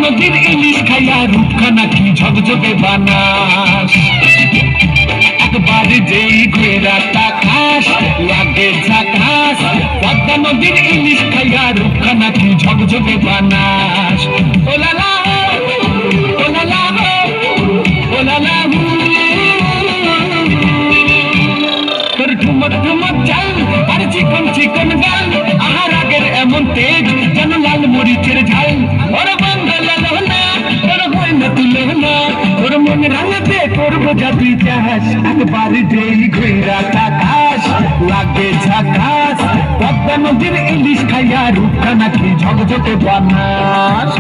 নদীর ইলিশ খাইয়া রূপখানা কি ঝকঝকে বানাস। একবার যেই ঘোড়াটা খাস লাগে ঝাকাস, পদ্মা নদীর ইলিশ খাইয়া রূপখানা কি ঝকঝকে বানাস। ওলালা ওলালা ওলালা তোর ঠুমক ঠুমক চাল আর চিকন চিকন গাল, আহার আগের এমন তেজ যেন লাল মরিচের ঝাল। ওর বাঙ্গাল না তোর হয় না তুলে না, তোর মনে রাঙাতে করবো জাতি চাষ। একবার যেই ঘুরা তাকাস লাগে ঝাকাস, পদ্মা নদীর ইলিশ খাইয়া রূপখানা কি ঝকঝকে বানাস।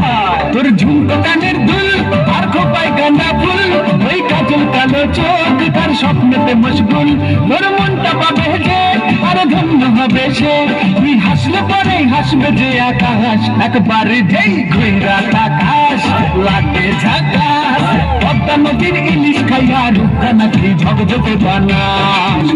তোর ঝুমকো কানের দুল আর খোপায় গাঁদা ফুল, ওই কাজল কালো চোখ তার স্বপ্নেতে মশগুল। তোর মনটা পাবে যে আর ধন্য হবে সে, তুই হাসলে পরে হাসবে যে আকাশ। একবার যেই ঘুরা তাকাস লাগে ঝাকাস, পদ্মা নদীর ইলিশ খাইয়া রূপখানা কি ঝকঝকে বানাস।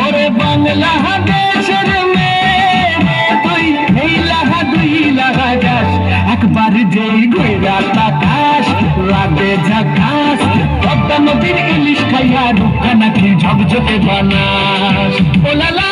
ওরে বাংলা দেশের মেয়ে তুই এই লাহা দুই লাহা যাস, একবার যেই ঘুরা তাকাস লাগে ঝাকাস, পদ্মা নদীর ইলিশ খাইয়া রূপখানা কি ঝকঝকে বানাস। ওলালা